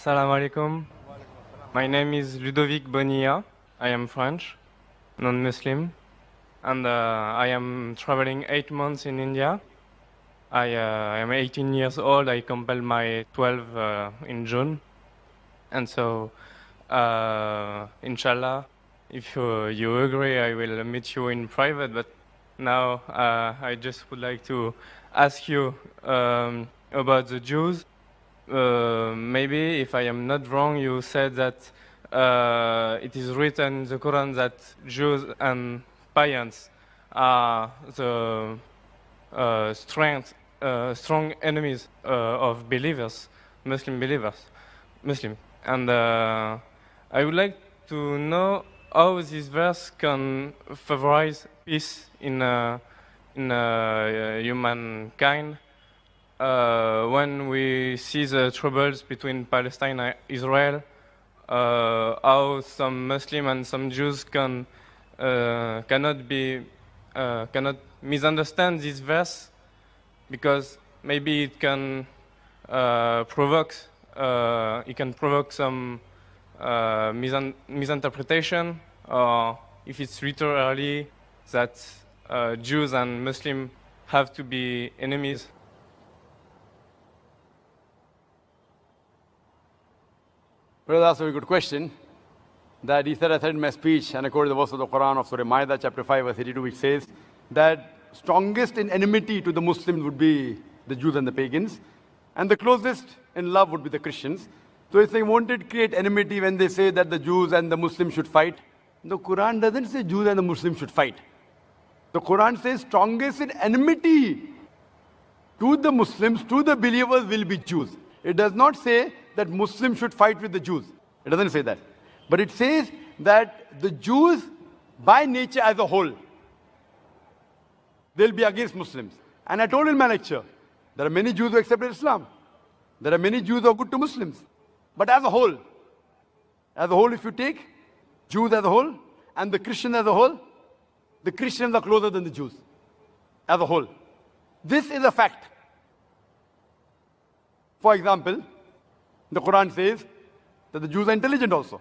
Assalamu alaikum. My name is Ludovic Bonilla. I am French, non-Muslim, and I am traveling 8 months in India. I am 18 years old. I completed my 12 in June. And so, inshallah, if you agree, I will meet you in private. But now I just would like to ask you about the Jews. Maybe, if I am not wrong, you said that it is written in the Quran that Jews and pagans are the strong enemies of believers, Muslim believers, Muslim. And I would like to know how this verse can favorize peace in humankind when we see the troubles between Palestine and Israel, how some Muslim and some Jews cannot misunderstand this verse, because maybe it can provoke some misinterpretation, or if it's literally that Jews and Muslims have to be enemies. Brother, that's a very good question. That he said, I said in my speech, and I quoted the verse of the Quran of Surah Ma'idah, chapter 5, verse 82, which says that strongest in enmity to the Muslims would be the Jews and the pagans, and the closest in love would be the Christians. So if they wanted to create enmity when they say that the Jews and the Muslims should fight, the Quran doesn't say Jews and the Muslims should fight. The Quran says strongest in enmity to the Muslims, to the believers, will be Jews. It does not say that Muslims should fight with the Jews. It doesn't say that. But it says that the Jews, by nature as a whole, they'll be against Muslims. And I told in my lecture, there are many Jews who accepted Islam. There are many Jews who are good to Muslims. But as a whole, if you take Jews as a whole and the Christians as a whole, the Christians are closer than the Jews as a whole. This is a fact. For example, the Quran says that the Jews are intelligent also.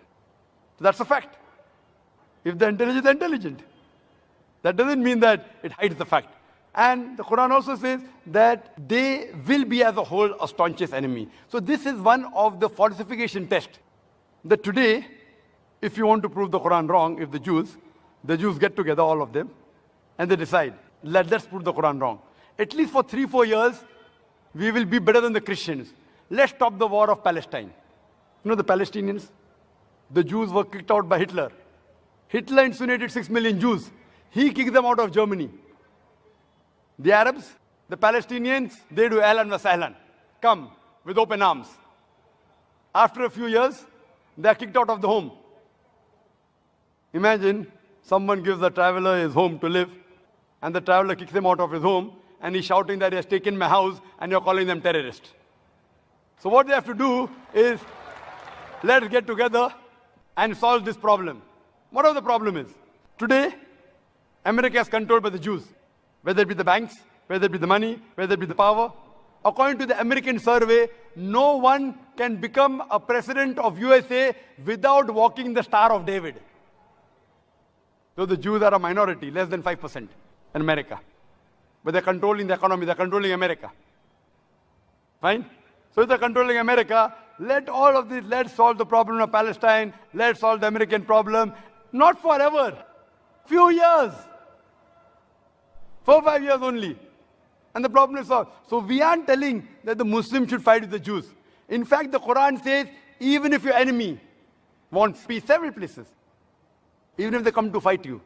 So that's a fact. If they're intelligent, they're intelligent. That doesn't mean that it hides the fact. And the Quran also says that they will be as a whole a staunchest enemy. So this is one of the falsification tests. That today, if you want to prove the Quran wrong, if the Jews get together, all of them, and they decide, let's prove the Quran wrong. At least for 3-4 years, we will be better than the Christians. Let's stop the war of Palestine. You know the Palestinians? The Jews were kicked out by Hitler. Hitler incinerated 6 million Jews. He kicked them out of Germany. The Arabs, the Palestinians, they do ahlan wa sahlan. Come with open arms. After a few years, they are kicked out of the home. Imagine someone gives a traveler his home to live, and the traveler kicks him out of his home, and he's shouting that he has taken my house, and you're calling them terrorists. So what they have to do is, let's get together and solve this problem. Whatever the problem is. Today, America is controlled by the Jews. Whether it be the banks, whether it be the money, whether it be the power. According to the American survey, no one can become a president of USA without walking the Star of David. So the Jews are a minority, less than 5% in America. But they're controlling the economy, they're controlling America. Fine? So if they're controlling America, let all of this, let's solve the problem of Palestine, let's solve the American problem. Not forever. Few years. 4-5 years only. And the problem is solved. So we aren't telling that the Muslims should fight with the Jews. In fact, the Quran says, even if your enemy wants peace, several places, even if they come to fight you,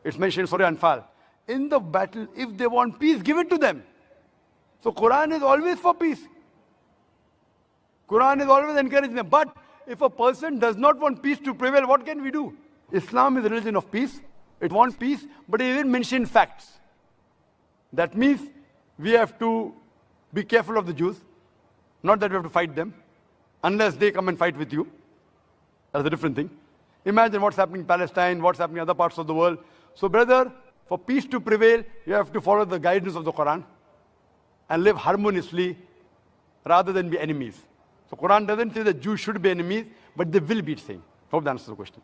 it's mentioned in Surah Anfal, in the battle, if they want peace, give it to them. So Quran is always for peace. Quran is always encouraging them. But if a person does not want peace to prevail, what can we do? Islam is a religion of peace. It wants peace, but it even mentions facts. That means we have to be careful of the Jews. Not that we have to fight them, unless they come and fight with you. That's a different thing. Imagine what's happening in Palestine, what's happening in other parts of the world. So brother, for peace to prevail, you have to follow the guidance of the Quran and live harmoniously rather than be enemies. So The Quran doesn't say that Jews should be enemies, but they will be the same. Hope that answers the question.